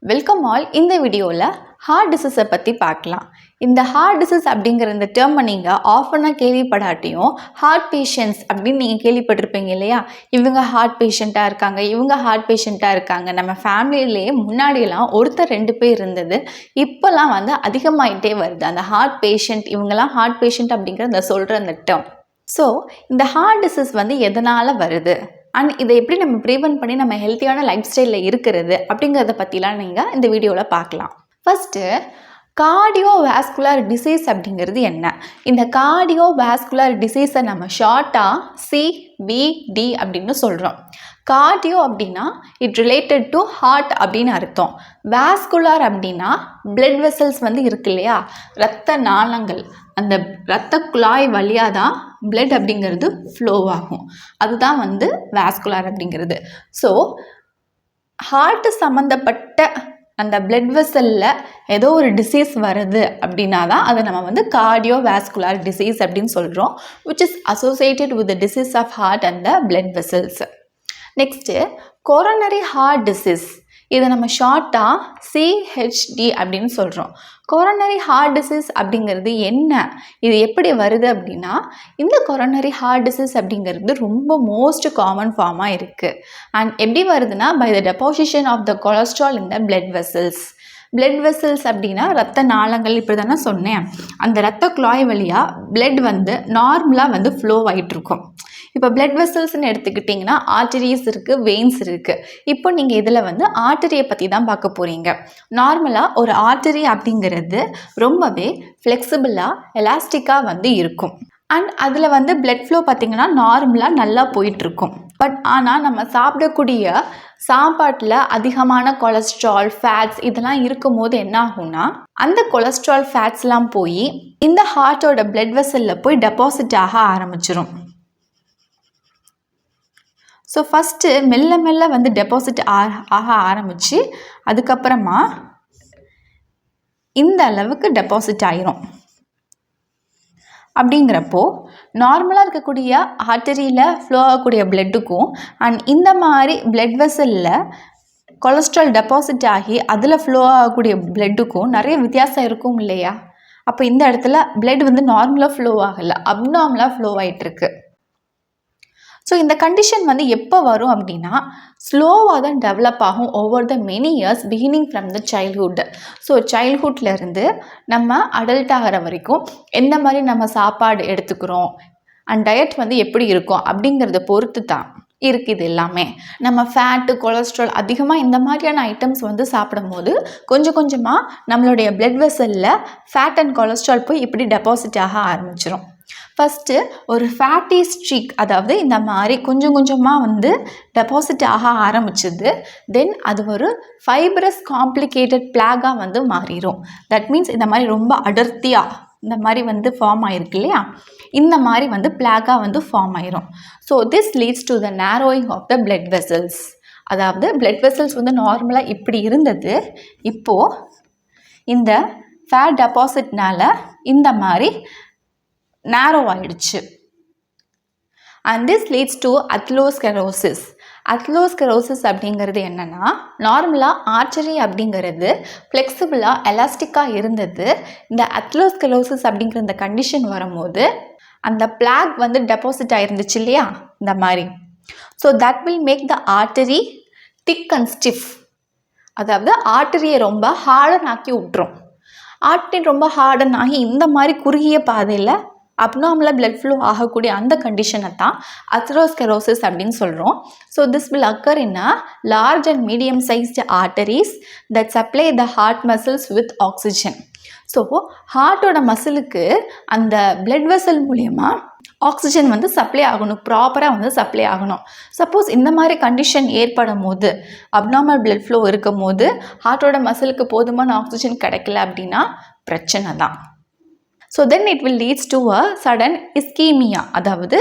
Welcome all. இந்த வீடியோவில் heart டிசீஸை பற்றி பார்க்கலாம். இந்த ஹார்ட் டிசீஸ் அப்படிங்கிற இந்த டேர்மை நீங்கள் ஆஃபனாக கேள்விப்படாட்டியும் ஹார்ட் பேஷண்ட்ஸ் அப்படின்னு நீங்கள் கேள்விப்பட்டிருப்பீங்க இல்லையா? இவங்க ஹார்ட் பேஷண்ட்டாக இருக்காங்க, இவங்க ஹார்ட் பேஷண்ட்டாக இருக்காங்க. நம்ம ஃபேமிலியிலேயே முன்னாடியெல்லாம் ஒருத்தர் 2 பேர் இருந்தது. இப்போல்லாம் அதிகமாகிட்டே வருது அந்த ஹார்ட் பேஷண்ட். இவங்கெல்லாம் ஹார்ட் பேஷண்ட் அப்படிங்கிற இந்த சொல்கிற அந்த டேர்ம். ஸோ இந்த ஹார்ட் டிசீஸ் எதனால் வருது அண்ட் இதை எப்படி நம்ம ப்ரிவென்ட் பண்ணி நம்ம ஹெல்த்தியான லைஃப் ஸ்டைலில் இருக்கிறது அப்படிங்கிறத பற்றிலாம் நீங்கள் இந்த வீடியோவில் பார்க்கலாம். ஃபஸ்ட்டு கார்டியோவாஸ்குலர் டிசீஸ் அப்படிங்கிறது என்ன? இந்த கார்டியோவாஸ்குலர் டிசீஸை நம்ம ஷார்ட்டாக CVD அப்படின்னு சொல்கிறோம். கார்டியோ அப்படின்னா இட் ரிலேட்டட் டு ஹார்ட் அப்படின்னு அர்த்தம். வாஸ்குலர் அப்படின்னா பிளட் வெசல்ஸ் இருக்கு இல்லையா, இரத்த நாளங்கள், அந்த இரத்த குழாய் வழியாக தான் பிளட் அப்படிங்கிறது ஃப்ளோ ஆகும். அதுதான் வாஸ்குலர் அப்படிங்கிறது. ஸோ ஹார்ட் சம்மந்தப்பட்ட அந்த பிளட் வெசலில் ஏதோ ஒரு டிசீஸ் வருது அப்படின்னா தான் அதை நம்ம கார்டியோவாஸ்குலர் டிசீஸ் அப்படின்னு சொல்கிறோம், which is associated with the disease of heart and the blood vessels. Next coronary heart disease. இதை நம்ம ஷார்ட்டாக CHD அப்படின்னு சொல்கிறோம். கொரோனரி ஹார்ட் டிசீஸ் அப்படிங்கிறது என்ன, இது எப்படி வருது அப்படின்னா, இந்த கொரோனரி ஹார்ட் டிசீஸ் அப்படிங்கிறது ரொம்ப மோஸ்ட் காமன் ஃபார்மாக இருக்குது. அண்ட் எப்படி வருதுன்னா, by the deposition of the cholesterol in the blood vessels. Blood vessels அப்படின்னா இரத்த நாளங்கள், இப்படி தானே சொன்னேன். அந்த இரத்த குழாய் வழியாக பிளட் நார்மலாக ஃப்ளோ ஆகிட்டுருக்கும். இப்போ பிளட் வெசல்ஸ்ன்னு எடுத்துக்கிட்டிங்கன்னா ஆர்டரிஸ் இருக்குது, வெயின்ஸ் இருக்குது. இப்போ நீங்கள் இதில் ஆர்டரியை பற்றி தான் பார்க்க போகிறீங்க. நார்மலாக ஒரு ஆர்டரி அப்படிங்கிறது ரொம்பவே ஃப்ளெக்சிபிளாக எலாஸ்டிக்காக இருக்கும். அண்ட் அதில் பிளட் ஃப்ளோ பார்த்திங்கன்னா நார்மலாக நல்லா போயிட்டுருக்கும். பட் ஆனால் நம்ம சாப்பிடக்கூடிய சாப்பாட்டில் அதிகமான கொலஸ்ட்ரால், ஃபேட்ஸ் இதெல்லாம் இருக்கும் போது என்ன ஆகும்னா, அந்த கொலஸ்ட்ரால் ஃபேட்ஸ்லாம் போய் இந்த ஹார்ட்டோட பிளட் வெசலில் போய் டெபாசிட் ஆக ஆரம்பிச்சிடும். ஸோ ஃபஸ்ட்டு மெல்ல மெல்ல டெபாசிட் ஆக ஆரம்பித்து அதுக்கப்புறமா இந்த அளவுக்கு டெபாசிட் ஆயிரும். அப்படிங்கிறப்போ நார்மலாக இருக்கக்கூடிய ஆர்டரியில் ஃப்ளோ ஆகக்கூடிய பிளட்டுக்கும் அண்ட் இந்த மாதிரி பிளட் வெசலில் கொலஸ்ட்ரால் டெபாசிட் ஆகி அதில் ஃப்ளோ ஆகக்கூடிய பிளட்டுக்கும் நிறைய வித்தியாசம் இருக்கும் இல்லையா? அப்போ இந்த இடத்துல பிளட் நார்மலாக ஃப்ளோ ஆகலை, அப்நார்மலாக ஃப்ளோ ஆகிட்டுருக்கு. ஸோ இந்த கண்டிஷன் எப்போ வரும் அப்படின்னா, ஸ்லோவாக தான் டெவலப் ஆகும் over the many years, beginning from the childhood. So சைல்ட்ஹுட்லேருந்து நம்ம அடல்ட் ஆகிற வரைக்கும் எந்த மாதிரி நம்ம சாப்பாடு எடுத்துக்கிறோம் அண்ட் டயட் எப்படி இருக்கும் அப்படிங்கிறத பொறுத்து தான் இருக்குது. இது எல்லாமே நம்ம ஃபேட்டு, கொலஸ்ட்ரால் அதிகமாக இந்த மாதிரியான ஐட்டம்ஸ் சாப்பிடும் போது கொஞ்சம் கொஞ்சமாக நம்மளுடைய பிளட் வெசலில் ஃபேட் அண்ட் கொலஸ்ட்ரால் போய் இப்படி டெபாசிட் ஆக ஆரம்பிச்சிடும். ஃபஸ்ட்டு ஒரு ஃபேட்டி ஸ்ட்ரீக், அதாவது இந்த மாதிரி கொஞ்சம் கொஞ்சமாக டெபாசிட் ஆக ஆரம்பிச்சது. தென் அது ஒரு ஃபைப்ரஸ் காம்ப்ளிகேட்டட் பிளாகாக மாறிடும். தட் மீன்ஸ் இந்த மாதிரி ரொம்ப அடர்த்தியாக இந்த மாதிரி ஃபார்ம் ஆகிருக்கு இல்லையா, இந்த மாதிரி பிளாகாக ஃபார்ம் ஆயிரும். So this leads to the narrowing of the blood vessels. அதாவது பிளட் வெசல்ஸ் நார்மலாக இப்படி இருந்தது, இப்போது இந்த ஃபேட் டெபாசிட்னால இந்த மாதிரி நேரோ ஆயிடுச்சு. And this leads to atherosclerosis. Atherosclerosis அப்படிங்கிறது என்னென்னா, நார்மலாக ஆர்டரி அப்படிங்கிறது ஃப்ளெக்சிபிளாக எலாஸ்டிக்காக இருந்தது. இந்த அத்லோஸ்கெரோசிஸ் அப்படிங்கிற இந்த கண்டிஷன் வரும்போது அந்த பிளாக் டெபாசிட் ஆகிருந்துச்சு இல்லையா, இந்த மாதிரி. So that will make the artery thick and stiff. அதாவது ஆர்டரியை ரொம்ப ஹார்டன் ஆக்கி விட்டுரும். ஆர்டரி ரொம்ப ஹார்டன் ஆகி இந்த மாதிரி குறுகிய பாதையில் அப்நார்மலாக பிளட் ஃப்ளோ ஆகக்கூடிய அந்த கண்டிஷனை தான் அத்ரோஸ்கெரோசிஸ் அப்படின்னு சொல்கிறோம். So this will occur in a large and medium sized arteries that supply the heart muscles with oxygen. So ஹார்ட்டோட மசிலுக்கு அந்த பிளட் வெசல் மூலயமா ஆக்சிஜன் சப்ளை ஆகணும், ப்ராப்பராக சப்ளை ஆகணும். சப்போஸ் இந்த மாதிரி கண்டிஷன் ஏற்படும் போது, அப்நார்மல் பிளட் ஃப்ளோ இருக்கும் போது ஹார்ட்டோட மசிலுக்கு போதுமான ஆக்சிஜன் கிடைக்கல அப்படின்னா பிரச்சனை தான். So then it will leads to a sudden ischemia, அதாவது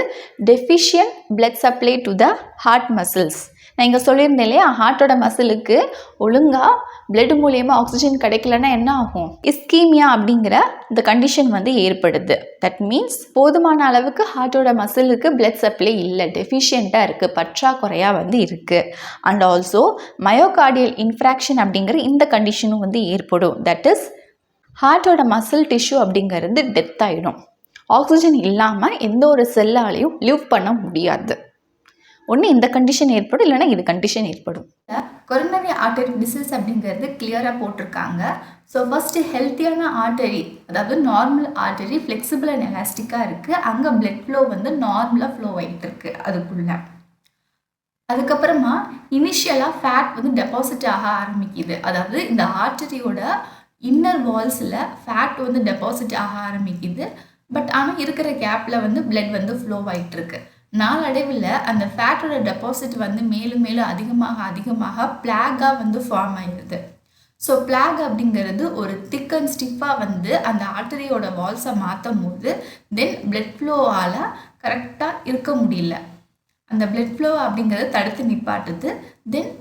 deficient blood supply to the heart muscles. நான் இங்கே சொல்லியிருந்தேன் இல்லையா, ஹார்ட்டோட மசிலுக்கு ஒழுங்காக பிளட் மூலியமாக ஆக்சிஜன் கிடைக்கலன்னா என்ன ஆகும்? இஸ்கீமியா அப்படிங்கிற இந்த கண்டிஷன் வந்து ஏற்படுது. தட் மீன்ஸ் போதுமான அளவுக்கு ஹார்ட்டோட மசிலுக்கு பிளட் சப்ளை இல்லை, டெஃபிஷியண்ட்டாக இருக்குது, பற்றாக்குறையாக வந்து இருக்குது. அண்ட் ஆல்சோ மயோகார்டியல் இன்ஃப்ராக்ஷன் அப்படிங்கிற இந்த கண்டிஷனும் வந்து ஏற்படும். தட் இஸ் ஹார்ட்டோட மசில் டிஷ்யூ அப்படிங்கிறது டெத் ஆகிடும். ஆக்சிஜன் இல்லாமல் எந்த ஒரு செல்லாலையும் லிவ் பண்ண முடியாது. ஒன்று இந்த கண்டிஷன் ஏற்படும், இல்லைனா இது கண்டிஷன் ஏற்படும். கொரோனரி ஆர்டரி டிசீஸ் அப்படிங்கிறது கிளியராக போட்டிருக்காங்க. ஸோ ஃபஸ்ட்டு ஹெல்த்தியான ஆர்டரி, அதாவது நார்மல் ஆர்டரி ஃப்ளெக்சிபிள் அண்ட் எலாஸ்டிக்காக இருக்குது. அங்கே பிளட் ஃப்ளோ வந்து நார்மலாக ஃப்ளோ ஆகிட்டு இருக்கு அதுக்குள்ளே. அதுக்கப்புறமா இனிஷியலாக ஃபேட் வந்து டெபாசிட் ஆக ஆரம்பிக்குது. அதாவது இந்த ஆர்டரியோட இன்னர் வால்ஸில் ஃபேட் வந்து டெபாசிட் ஆக ஆரம்பிக்குது. பட் ஆனால் இருக்கிற கேப்பில் வந்து பிளட் வந்து ஃப்ளோ ஆகிட்டு இருக்கு. நாளடைவில் அந்த ஃபேட்டோட டெபாசிட் வந்து மேலும் மேலும் அதிகமாக பிளாகாக வந்து ஃபார்ம் ஆகிடுது. ஸோ பிளாக் அப்படிங்கிறது ஒரு திக் அண்ட் ஸ்டிஃபாக வந்து அந்த ஆர்டரியோட வால்ஸை மாற்றும் போது தென் பிளட் ஃப்ளோவால் கரெக்டாக இருக்க முடியல. அந்த பிளட் ஃப்ளோ அப்படிங்கிறது தடுத்து நிப்பாட்டுது. Then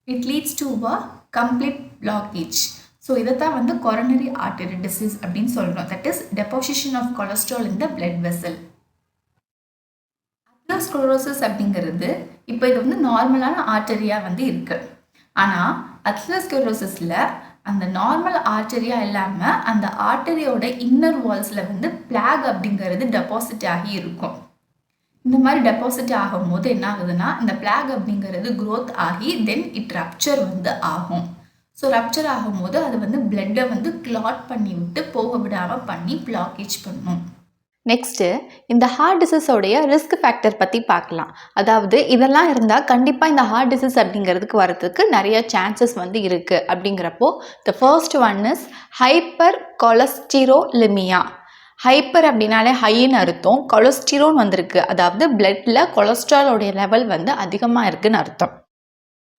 it leads to a complete blockage. So இதைத்தான் வந்து கொரோனரி ஆர்டரி டிசீஸ் அப்படின்னு சொல்கிறோம். That is deposition of cholesterol in the blood vessel. Atherosclerosis அப்படிங்கிறது இப்போ இது வந்து நார்மலான ஆர்டரியாக வந்து இருக்குது. ஆனால் அத்லோஸ்க்ளரோசிஸில் அந்த நார்மல் ஆர்டரியா இல்லாமல் அந்த ஆர்டரியோட இன்னர் வால்ஸில் வந்து பிளாக் அப்படிங்கிறது டெபாசிட் ஆகி இருக்கும். இந்த மாதிரி டெபாசிட் ஆகும் போது என்ன ஆகுதுன்னா, இந்த பிளாக் அப்படிங்கிறது க்ரோத் ஆகி தென் இட் ரப்சர் வந்து ஆகும். ஸோ ரப்சர் ஆகும்போது அது வந்து பிளட்டை வந்து கிளாட் பண்ணி விட்டு போக விடாமல் பண்ணி பிளாக்கேஜ் பண்ணும். நெக்ஸ்ட்டு இந்த ஹார்ட் டிசீஸோடைய ரிஸ்க் ஃபேக்டர் பற்றி பார்க்கலாம். அதாவது இதெல்லாம் இருந்தால் கண்டிப்பாக இந்த ஹார்ட் டிசீஸ் அப்படிங்கிறதுக்கு வரதுக்கு நிறைய சான்சஸ் வந்து இருக்குது. அப்படிங்கிறப்போ the first one is hyper cholesterolemia. Hyper அப்படின்னாலே ஹைன்னு அர்த்தம், கொலஸ்டிரோன் வந்திருக்கு, அதாவது பிளட்டில் கொலஸ்ட்ராலோடைய லெவல் வந்து அதிகமாக இருக்குதுன்னு அர்த்தம்.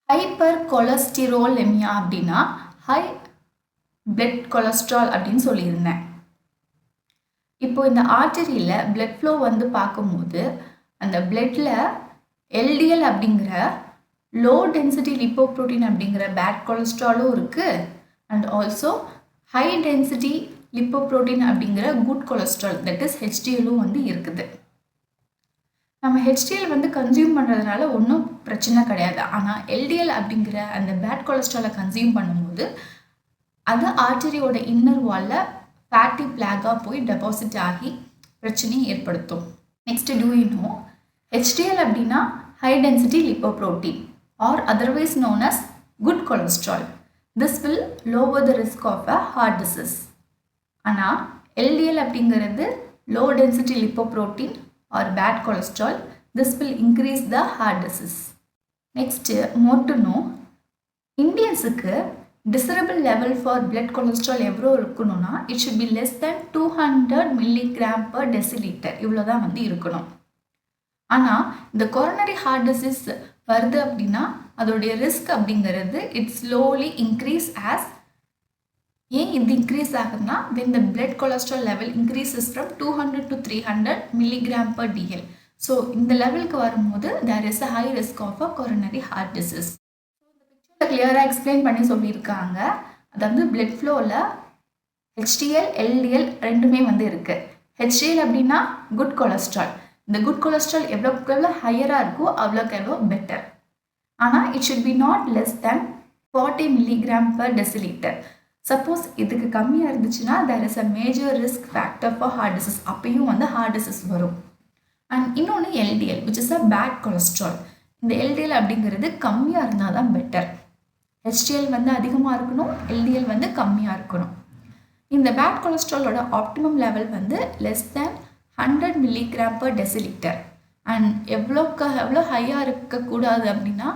ஹைப்பர் கொலஸ்டிரோலிமியா அப்படின்னா ஹை பிளட் கொலஸ்ட்ரால் அப்படின்னு சொல்லியிருந்தேன். இப்போ இந்த ஆர்டரியில் பிளட் ஃப்ளோ வந்து பார்க்கும்போது அந்த பிளட்டில் எல்டிஎல் அப்படிங்கிற லோ டென்சிட்டி லிப்போப்ரோட்டீன் அப்படிங்கிற பேட் கொலஸ்ட்ராலும் இருக்குது. And also high density lipoprotein அப்படிங்கிற குட் கொலஸ்ட்ரால் தட் இஸ் ஹெச்டிஎல்லும் வந்து இருக்குது. நம்ம ஹெச்டிஎல் வந்து கன்சியூம் பண்ணுறதுனால ஒன்றும் பிரச்சனை கிடையாது. ஆனால் எல்டிஎல் அப்படிங்கிற அந்த பேட் கொலஸ்ட்ராலை கன்சியூம் பண்ணும்போது அது ஆர்டரியோட இன்னர் வாலில் ஃபேட்டி பிளாகாக போய் டெபாசிட் ஆகி பிரச்சனையை ஏற்படுத்தும். Next do you know HDL அப்படின்னா high density lipoprotein or otherwise known as good cholesterol. This will lower the risk of a heart disease. ஆனால் எல்டிஎல் அப்படிங்கிறது low density lipoprotein or bad cholesterol. This will increase the heart disease. Next, more to know, Indiansக்கு desirable level for blood cholesterol எவ்வளோ இருக்கணும்னா it should be less than 200 milligram per deciliter. இவ்வளோ தான் வந்து இருக்கணும். ஆனால் இந்த coronary heart disease வருது அப்படின்னா அதோடைய ரிஸ்க் அப்படிங்கிறது it slowly increase as ஏன் இது இன்க்ரீஸ் ஆகுதுன்னா when the blood cholesterol level increases from 200 to 300 milligram per dl. So இந்த லெவலுக்கு வரும்போது there is a high risk of a coronary heart disease. இந்த பிக்சரில் கிளியராக எக்ஸ்பிளைன் பண்ணி சொல்லியிருக்காங்க. அதாவது பிளட் ஃப்ளோவில் ஹெச்டிஎல் எல்டிஎல் ரெண்டுமே வந்து இருக்குது. ஹெச்டிஎல் அப்படின்னா குட் கொலஸ்ட்ரால். இந்த குட் கொலஸ்ட்ரால் எவ்வளோக்கு எவ்வளோ ஹையராக இருக்கோ அவ்வளோக்கு எவ்வளோ பெட்டர். ஆனால் it should be not less than 40 milligram per deciliter. Suppose இதுக்கு கம்மியாக இருந்துச்சுன்னா there is a major risk factor for heart disease. அப்பயும் வந்து ஹார்ட் டிசீஸ் வரும். அண்ட் இன்னொன்று LDL which is a bad cholesterol. இந்த எல்டிஎல் அப்படிங்கிறது கம்மியாக இருந்தால் தான் பெட்டர். ஹெச்டிஎல் வந்து அதிகமாக இருக்கணும், எல்டிஎல் வந்து கம்மியாக இருக்கணும். இந்த பேட் கொலஸ்ட்ராலோட ஆப்டிமம் லெவல் வந்து less than 100 milligram per deciliter. And எவ்வளோ ஹையாக இருக்கக்கூடாது அப்படின்னா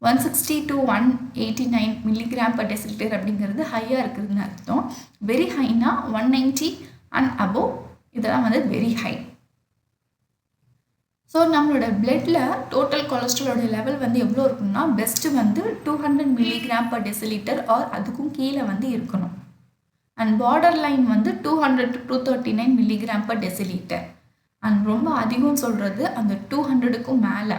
160 to 189 milligram per deciliter அப்படிங்கிறது ஹையாக இருக்குதுன்னு அர்த்தம். வெரி ஹைனா 190 அண்ட் அபோவ் இதெல்லாம் வந்து வெரி ஹை. ஸோ நம்மளோட பிளட்டில் டோட்டல் கொலஸ்ட்ராலோட லெவல் வந்து எவ்வளோ இருக்கணும்னா பெஸ்ட்டு வந்து 200 milligram per deciliter ஆர் அதுக்கும் கீழே வந்து இருக்கணும். அண்ட் பார்டர் லைன் வந்து 200 to 239 milligram per deciliter. And ரொம்ப அதிகம் சொல்கிறது அந்த 200க்கும் மேலே,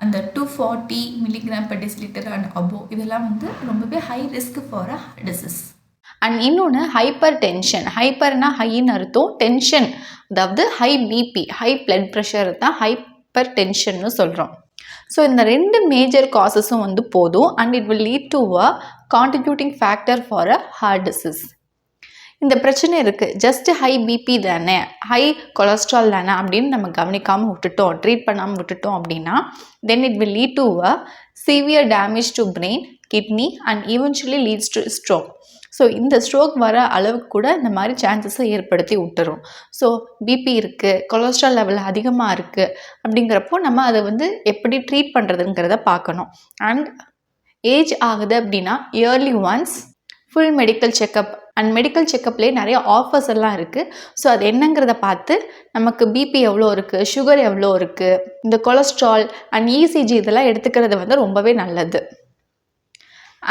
அந்த 240 milligram per deciliter and above இதெல்லாம் வந்து ரொம்பவே high risk for a disease. And இன்னொன்று ஹைப்பர் டென்ஷன். ஹைப்பர்னா ஹைன்னு அர்த்தம், டென்ஷன் அதாவது high BP, high blood pressure தான் ஹைப்பர் டென்ஷன்னு சொல்கிறோம். ஸோ இந்த 2 மேஜர் காசஸும் வந்து போதும் and it will lead to a contributing factor for a heart disease. இந்த பிரச்சனை இருக்குது, ஜஸ்ட் ஹை பிபி தானே, ஹை கொலஸ்ட்ரால் தானே அப்படின்னு நம்ம கவனிக்காமல் விட்டுட்டோம், ட்ரீட் பண்ணாமல் விட்டுட்டோம் அப்படின்னா then it will lead to a severe damage to brain, kidney and eventually leads to stroke. So இந்த ஸ்ட்ரோக் வர அளவுக்கு கூட இந்த மாதிரி சான்சஸை ஏற்படுத்தி விட்டுரும். ஸோ பிபி இருக்குது, கொலஸ்ட்ரால் லெவல் அதிகமாக இருக்குது அப்படிங்கிறப்போ நம்ம அதை வந்து எப்படி ட்ரீட் பண்ணுறதுங்கிறத பார்க்கணும். அண்ட் ஏஜ் ஆகுது அப்படின்னா yearly once full medical checkup and medical செக்கப்லேயே நிறைய ஆஃபர்ஸ் எல்லாம் இருக்குது. ஸோ அது என்னங்கிறத பார்த்து நமக்கு பிபி எவ்வளோ இருக்குது, சுகர் எவ்வளோ இருக்குது, இந்த கொலஸ்ட்ரால் அண்ட் இசிஜி இதெல்லாம் எடுத்துக்கிறது வந்து ரொம்பவே நல்லது.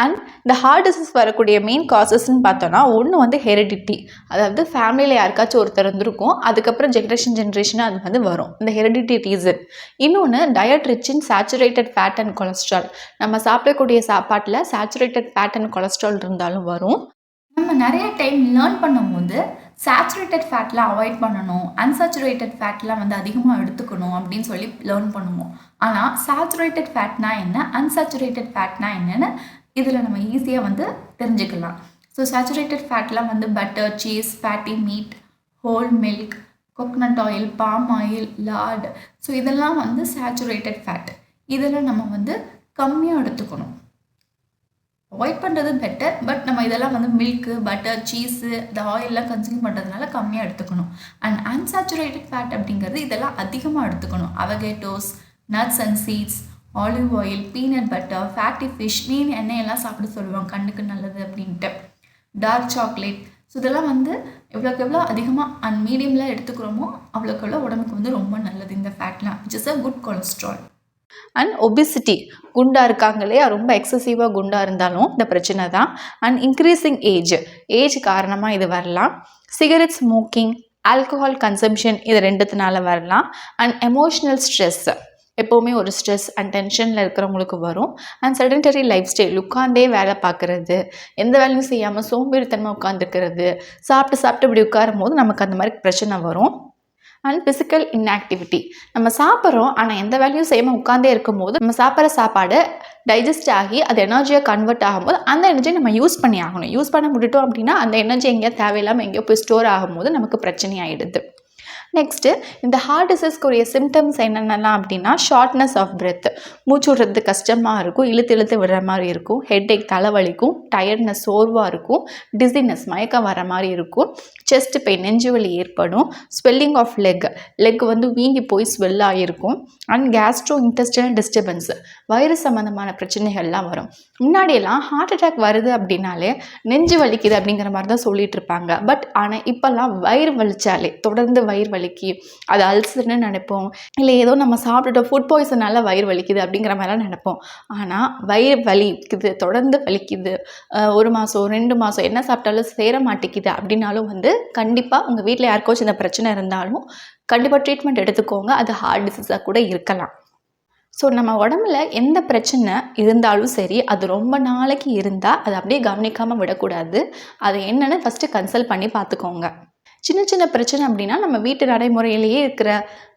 அண்ட் இந்த ஹார்ட் டிசீஸ் வரக்கூடிய மெயின் காசஸ்ன்னு பார்த்தோன்னா ஒன்று வந்து ஹெரிடிட்டி, அதாவது ஃபேமிலியில் யாருக்காச்சும் ஒருத்தர் இருந்திருக்கும், அதுக்கப்புறம் ஜென்ரேஷனாக அது வந்து வரும், இந்த ஹெரிடிட்டி ரீசன். இன்னொன்று diet rich in saturated fat and cholesterol, நம்ம சாப்பிடக்கூடிய சாப்பாட்டில் சேச்சுரேட்டட் ஃபேட் அண்ட் கொலஸ்ட்ரால் இருந்தாலும் வரும். நம்ம நிறைய டைம் லேர்ன் பண்ணும்போது சேச்சுரேட்டட் ஃபேட்லாம் அவாய்ட் பண்ணணும், அன்சாச்சுரேட்டட் ஃபேட்லாம் வந்து அதிகமாக எடுத்துக்கணும் அப்படின்னு சொல்லி லேர்ன் பண்ணுவோம். ஆனால் சேச்சுரேட்டட் ஃபேட்னா என்ன, அன்சாச்சுரேட்டட் ஃபேட்னா என்னன்னு இதில் நம்ம ஈஸியாக வந்து தெரிஞ்சுக்கலாம். ஸோ சேச்சுரேட்டட் ஃபேட்லாம் வந்து butter, cheese, fatty meat, whole milk, coconut oil, palm oil, lard, so இதெல்லாம் வந்து சேச்சுரேட்டட் ஃபேட். இதெல்லாம் நம்ம வந்து கம்மியாக எடுத்துக்கணும், அவாய்ட் பண்ணுறது பெட்டர். பட் நம்ம இதெல்லாம் வந்து மில்க்கு, பட்டர், சீஸு, இந்த ஆயிலெலாம் கன்சியூம் பண்ணுறதுனால கம்மியாக எடுத்துக்கணும். அண்ட் அன்சாச்சுரேட்டட் ஃபேட் அப்படிங்கிறது இதெல்லாம் அதிகமாக எடுத்துக்கணும். Avocados, nuts and seeds, olive oil, peanut butter, fatty fish, மீன் எண்ணெயெல்லாம் சாப்பிட சொல்லுவாங்க கண்ணுக்கு நல்லது அப்படின்ட்டு. டார்க் சாக்லேட், ஸோ இதெல்லாம் வந்து எவ்வளோக்கு எவ்வளோ அதிகமாக அண்ட் மீடியமில் எடுத்துக்கிறோமோ அவ்வளோக்கு எவ்வளோ உடம்புக்கு வந்து ரொம்ப நல்லது இந்த ஃபேட்லாம், which is a good cholesterol. And obesity, குண்டாக இருக்காங்க இல்லையா, ரொம்ப எக்ஸசிவாக குண்டாக இருந்தாலும் இந்த பிரச்சனை தான். அண்ட் இன்க்ரீஸிங் ஏஜ் காரணமாக இது வரலாம். சிகரெட் ஸ்மோக்கிங், ஆல்கஹால் கன்சம்ஷன், இது ரெண்டுத்தினால வரலாம். அண்ட் எமோஷ்னல் ஸ்ட்ரெஸ், எப்போவுமே ஒரு ஸ்ட்ரெஸ் அண்ட் டென்ஷனில் இருக்கிறவங்களுக்கு வரும். அண்ட் செடென்டரி லைஃப் ஸ்டைல், உட்காந்தே வேலை பார்க்குறது, எந்த வேலையும் செய்யாமல் சோம்பேறித்தனமாக உட்காந்துருக்கிறது, சாப்பிட்டு இப்படி உட்காரும் போது நமக்கு அந்த மாதிரி பிரச்சனை வரும். அண்ட் ஃபிசிக்கல் இன்ஆக்டிவிட்டி, நம்ம சாப்பிட்றோம் ஆனால் எந்த வேலையும் செய்யாமல் உட்காந்தே இருக்கும்போது நம்ம சாப்பிட்ற சாப்பாடு டைஜஸ்ட் ஆகி அது எனர்ஜியாக கன்வெர்ட் ஆகும்போது அந்த எனர்ஜியை நம்ம யூஸ் பண்ணி ஆகணும். யூஸ் பண்ண விட்டுட்டோம் அப்படின்னா அந்த எனர்ஜி எங்கேயா தேவையில்லாமல் எங்கேயோ போய் ஸ்டோர் ஆகும்போது நமக்கு பிரச்சனை ஆகிடுது. நெக்ஸ்ட்டு இந்த ஹார்ட் டிசீஸ்க்குரிய சிம்டம்ஸ் என்னென்னலாம் அப்படின்னா ஷார்ட்னஸ் ஆஃப் பிரெத், மூச்சு விடுறது கஷ்டமாக இருக்கும், இழுத்து விடுற மாதிரி இருக்கும், ஹெட்ஏக் தலைவலிக்கும், டயர்ட்னஸ் சோர்வாக இருக்கும், டிசினஸ் மயக்கம் வர மாதிரி இருக்கும், செஸ்ட் பெயின் நெஞ்சு வலி ஏற்படும், ஸ்வெல்லிங் ஆஃப் லெக் வந்து வீங்கி போய் ஸ்வெல் ஆகிருக்கும். அண்ட் கேஸ்ட்ரோ இன்டெஸ்டைனல் டிஸ்டர்பன்ஸ், வயிறு சம்மந்தமான பிரச்சனைகள்லாம் வரும். முன்னாடியெல்லாம் ஹார்ட் அட்டாக் வருது அப்படின்னாலே நெஞ்சு வலிக்குது அப்படிங்கிற மாதிரி தான் சொல்லிட்டு இருப்பாங்க. பட் ஆனால் இப்போல்லாம் வயிறு வலிச்சாலே தொடர்ந்து வயிறு வலிக்கு அது அல்சர்னு நினைப்போம், இல்லை ஏதோ நம்ம சாப்பிட்டுட்டோம் ஃபுட் பாய்சனால வயிறு வலிக்குது அப்படிங்கிற மாதிரிலாம் நினைப்போம். ஆனால் வயிறு வலிக்குது, தொடர்ந்து வலிக்குது, 1 மாதம் 2 மாதம் என்ன சாப்பிட்டாலும் சேர மாட்டேங்குது அப்படின்னாலும் வந்து கண்டிப்பாக உங்கள் வீட்டில் யாருக்காச்சும் இந்த பிரச்சனை இருந்தாலும் கண்டிப்பாக ட்ரீட்மெண்ட் எடுத்துக்கோங்க. அது ஹார்ட் டிசீஸாக கூட இருக்கலாம். ஸோ நம்ம உடம்புல எந்த பிரச்சனை இருந்தாலும் சரி, அது ரொம்ப நாளைக்கு இருந்தால் அதை அப்படியே கவனிக்காமல் விடக்கூடாது. அது என்னென்னு ஃபஸ்ட்டு கன்சல்ட் பண்ணி பார்த்துக்கோங்க. சின்ன பிரச்சனை அப்படின்னா நம்ம வீட்டு நடைமுறையிலேயே இருக்கிற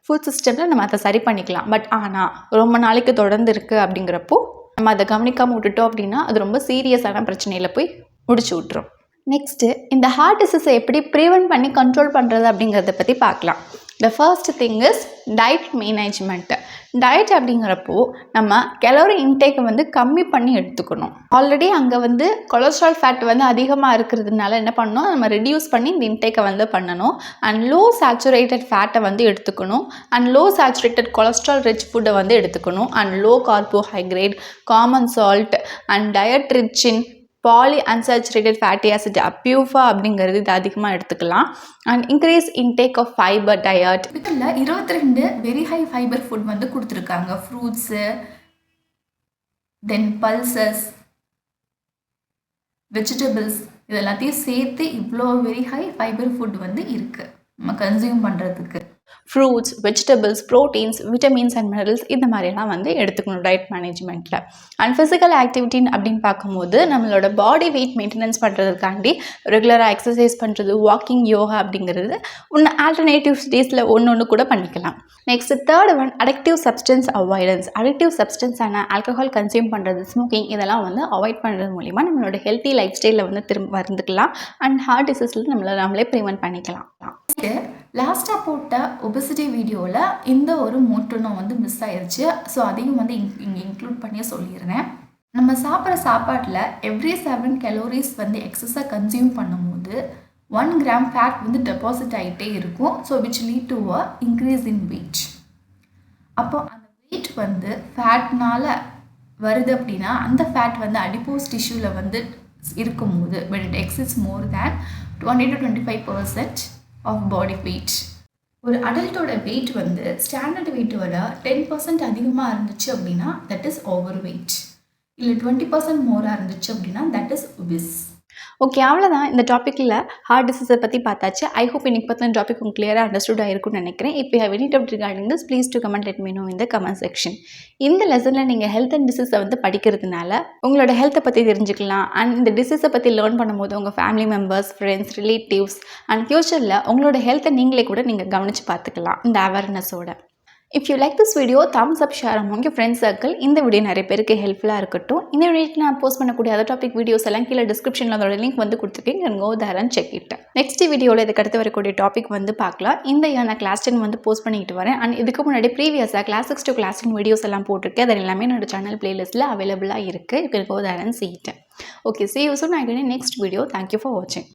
ஃபுட் சிஸ்டமில் நம்ம அதை சரி பண்ணிக்கலாம். பட் ஆனால் ரொம்ப நாளைக்கு தொடர்ந்து இருக்குது அப்படிங்கிறப்போ நம்ம அதை கவனிக்காமல் விட்டுட்டோம் அப்படின்னா அது ரொம்ப சீரியஸான பிரச்சனையில் போய் முடிச்சு விட்டுரும். நெக்ஸ்ட்டு இந்த ஹார்ட் டிசீஸை எப்படி ப்ரிவென்ட் பண்ணி கண்ட்ரோல் பண்ணுறது அப்படிங்கிறத பற்றி பார்க்கலாம். The first thing is diet management. Diet அப்படிங்கிறப்போ நம்ம கலோரி இன்டேக்கை வந்து கம்மி பண்ணி எடுத்துக்கணும். ஆல்ரெடி அங்கே வந்து கொலஸ்ட்ரால் ஃபேட் வந்து அதிகமாக இருக்கிறதுனால என்ன பண்ணணும், நம்ம ரெடியூஸ் பண்ணி இந்த இன்டேக்கை வந்து பண்ணணும். அண்ட் லோ சேச்சுரேட்டட் ஃபேட்டை வந்து எடுத்துக்கணும். And low saturated cholesterol rich ஃபுட்டை வந்து எடுத்துக்கணும். And low carbohydrate, common salt and diet rich in poly unsaturated fatty acid அப்யூஃபா அப்படிங்கிறது இது அதிகமாக எடுத்துக்கலாம். And increase intake of fibre diet. இதில் 22 வெரி ஹை ஃபைபர் ஃபுட் வந்து கொடுத்துருக்காங்க. ஃப்ரூட்ஸு, தென் பல்சஸ், வெஜிடபிள்ஸ், இது எல்லாத்தையும் சேர்த்து இவ்வளோ வெரி ஹை ஃபைபர் ஃபுட் வந்து இருக்குது நம்ம கன்சியூம் பண்ணுறதுக்கு. Fruits, vegetables, proteins, vitamins and minerals இந்த மாதிரிலாம் வந்து எடுத்துக்கணும் டயட் மேனேஜ்மெண்ட்டில். அண்ட் ஃபிசிக்கல் ஆக்டிவிட்டின்னு அப்படின்னு பார்க்கும்போது நம்மளோட பாடி வெயிட் மெயின்டெனன்ஸ் பண்ணுறதுக்காண்டி ரெகுலராக எக்ஸசைஸ் பண்ணுறது, வாக்கிங், யோகா அப்படிங்கிறது ஆல்டர்னேட்டிவ் டேஸில் ஒன்று கூட பண்ணிக்கலாம். Next third one addictive substance avoidance. Addictive சப்ஸ்டன்ஸான ஆல்கஹால் கன்சியூம் பண்ணுறது, ஸ்மோக்கிங் இதெல்லாம் வந்து அவாய்ட் பண்ணுறது மூலிமா நம்மளோட ஹெல்த்தி லைஃப் ஸ்டைலில் வந்து திரும்ப வந்துக்கலாம் அண்ட் ஹார்ட் டிசீஸில் நம்மளே ப்ரிவென்ட் பண்ணிக்கலாம். லாஸ்ட்டாக போட்ட ஒபெசிட்டி வீடியோவில் இந்த ஒரு மோட்டோனும் வந்து மிஸ் ஆயிடுச்சு. ஸோ அதையும் வந்து இங்கே இன்க்ளூட் பண்ணியே சொல்லிடுறேன். நம்ம சாப்பிட்ற சாப்பாட்டில் எவ்ரி 7 calories வந்து எக்ஸஸாக கன்சியூம் பண்ணும்போது 1 gram ஃபேட் வந்து டெபாசிட் ஆகிட்டே இருக்கும். So which lead to a increase in weight. அப்போ அந்த வெயிட் வந்து ஃபேட்னால் வருது அப்படின்னா அந்த ஃபேட் வந்து அடிப்போஸ் டிஷ்யூவில் வந்து இருக்கும்போது when it exceeds more than 20 to 25% of body weight. ஒரு அடல்ட்டோட வெயிட் வந்து ஸ்டாண்டர்ட் வெயிட்டோட 10% அதிகமாக இருந்துச்சு அப்படின்னா தட் இஸ் ஓவர் வெயிட். இல்லை 20% மோராக இருந்துச்சு அப்படின்னா தட் இஸ் ஒபிஸ். ஓகே, அவ்வளோதான் இந்த டாப்பிக்கில் ஹார்ட் டிசீஸை பற்றி பார்த்தாச்சு. ஐ ஹோப் இன்னைக்கு பற்றின டாபிக் உங்களுக்கு கிளியராக அண்டர்ஸ்டுட் ஆகிருக்கும்னு நினைக்கிறேன். இப்போ have any doubt regarding this please to comment let me know in the comment section. இந்த லெசனில் நீங்கள் ஹெல்த் அண்ட் டிசீஸை வந்து படிக்கிறதுனால உங்களோட ஹெல்த்தை பற்றி தெரிஞ்சுக்கலாம். அண்ட் இந்த டிசீஸை பற்றி லேர்ன் பண்ணும்போது உங்கள் family members, friends, relatives and ஃப்யூச்சரில் உங்களோட ஹெல்த்தை நீங்களே கூட நீங்கள் கவனித்து பார்த்துக்கலாம் இந்த அவேர்னஸோட. If you like this video, thumbs up, share among your friend circle. இந்த வீடியோ நிறைய பேருக்கு ஹெல்ப்ஃபுல்லாக இருக்கட்டும். இந்த வீடியோக்கு நான் போஸ்ட் பண்ணக்கூடிய அதர் டாபிக் வீடியோஸ் எல்லாம் கீழே டிஸ்கிரிப்ஷனில் அதோட லிங்க் வந்து கொடுத்துருக்கேன். you can go there and check it. Next வீடியோவில் இதுக்கு அடுத்து வரக்கூடிய டாபிக் வந்து பார்க்கலாம். இந்த இயர் நான் கிளாஸ் 10 வந்து போஸ்ட் பண்ணிட்டு வரேன். அண்ட் இதுக்கு முன்னாடி ப்ரீவியஸாக கிளாஸ் 6 to கிளாஸ் 10 வீடியோஸ் எல்லாம் போட்டிருக்கேன். அது எல்லாமே என்னோட சேனல் பிளேலிஸ்ட்டில் அவைலபிளாக இருக்குது. you can go there and see it. Okay, see you soon again in next video. Thank you for watching.